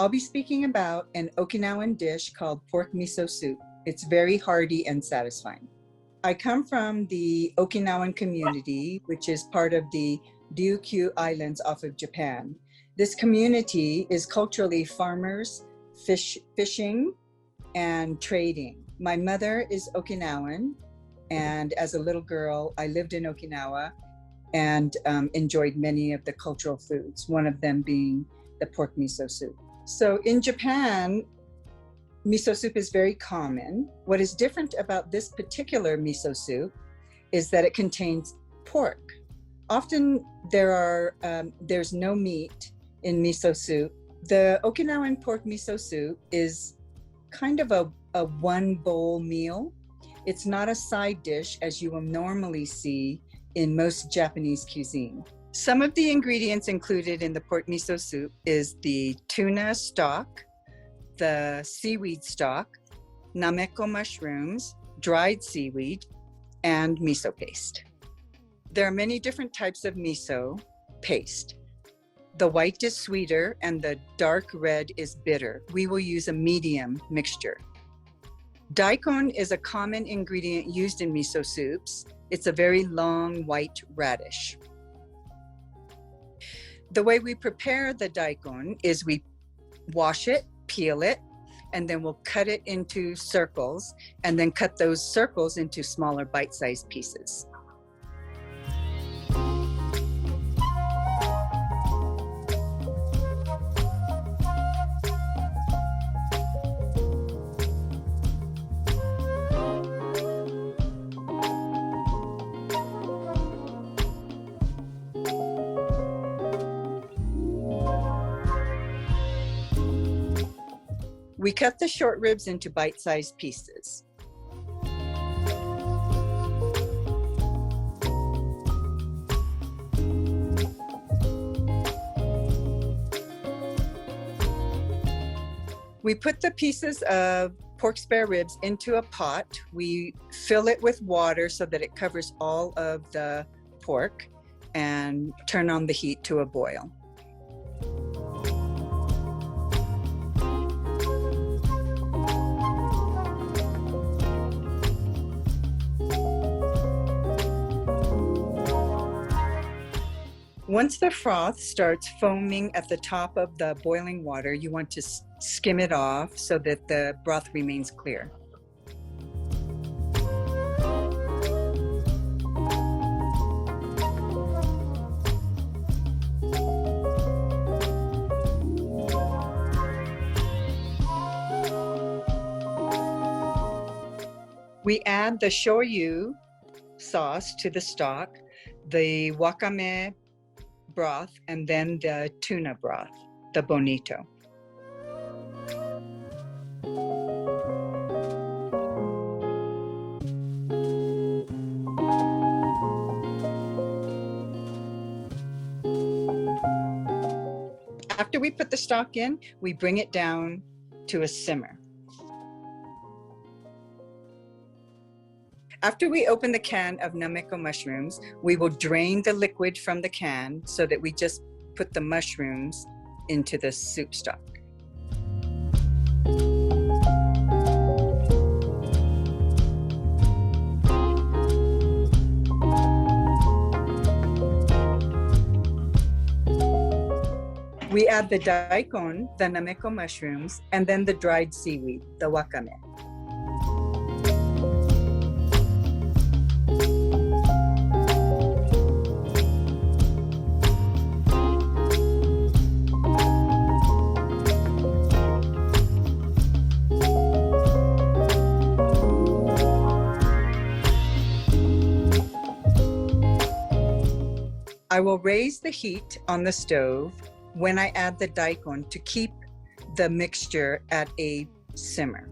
I'll be speaking about an Okinawan dish called pork miso soup. It's very hearty and satisfying. I come from the Okinawan community, which is part of the Ryukyu Islands off of Japan. This community is culturally farmers, fishing, and trading. My mother is Okinawan, and as a little girl, I lived in Okinawa and enjoyed many of the cultural foods, one of them being the pork miso soup. So in Japan, miso soup is very common. What is different about this particular miso soup is that it contains pork. Often there's no meat in miso soup. The Okinawan pork miso soup is kind of a one bowl meal. It's not a side dish as you will normally see in most Japanese cuisine. Some of the ingredients included in the pork miso soup is the tuna stock, the seaweed stock, nameko mushrooms, dried seaweed, and miso paste. There are many different types of miso paste. The white is sweeter and the dark red is bitter. We will use a medium mixture. Daikon is a common ingredient used in miso soups. It's a very long white radish. The way we prepare the daikon is we wash it, peel it, and then we'll cut it into circles and then cut those circles into smaller bite-sized pieces. We cut the short ribs into bite-sized pieces. We put the pieces of pork spare ribs into a pot. We fill it with water so that it covers all of the pork and turn on the heat to a boil. Once the froth starts foaming at the top of the boiling water, you want to skim it off so that the broth remains clear. We add the shoyu sauce to the stock, the wakame broth, and then the tuna broth, the bonito. After we put the stock in, we bring it down to a simmer. After we open the can of nameko mushrooms, we will drain the liquid from the can so that we just put the mushrooms into the soup stock. We add the daikon, the nameko mushrooms, and then the dried seaweed, the wakame. I will raise the heat on the stove when I add the daikon to keep the mixture at a simmer.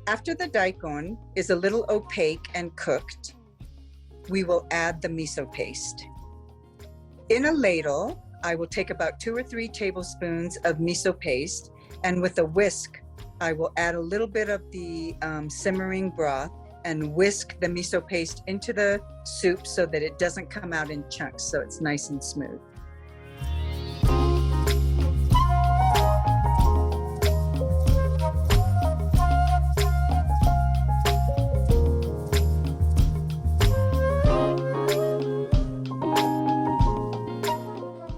After the daikon is a little opaque and cooked, we will add the miso paste. In a ladle, I will take about 2 or 3 tablespoons of miso paste, and with a whisk, I will add a little bit of the simmering broth and whisk the miso paste into the soup so that it doesn't come out in chunks, so it's nice and smooth.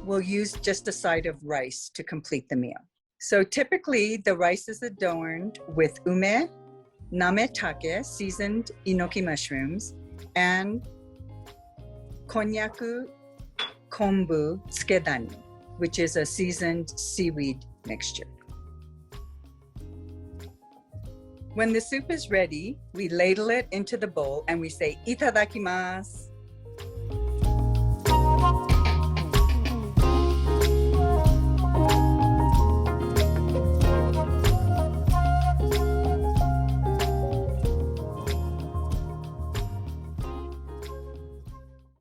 We'll use just a side of rice to complete the meal. So typically the rice is adorned with ume, nametake, seasoned enoki mushrooms, and konnyaku kombu tsukedani, which is a seasoned seaweed mixture. When the soup is ready, we ladle it into the bowl and we say itadakimasu.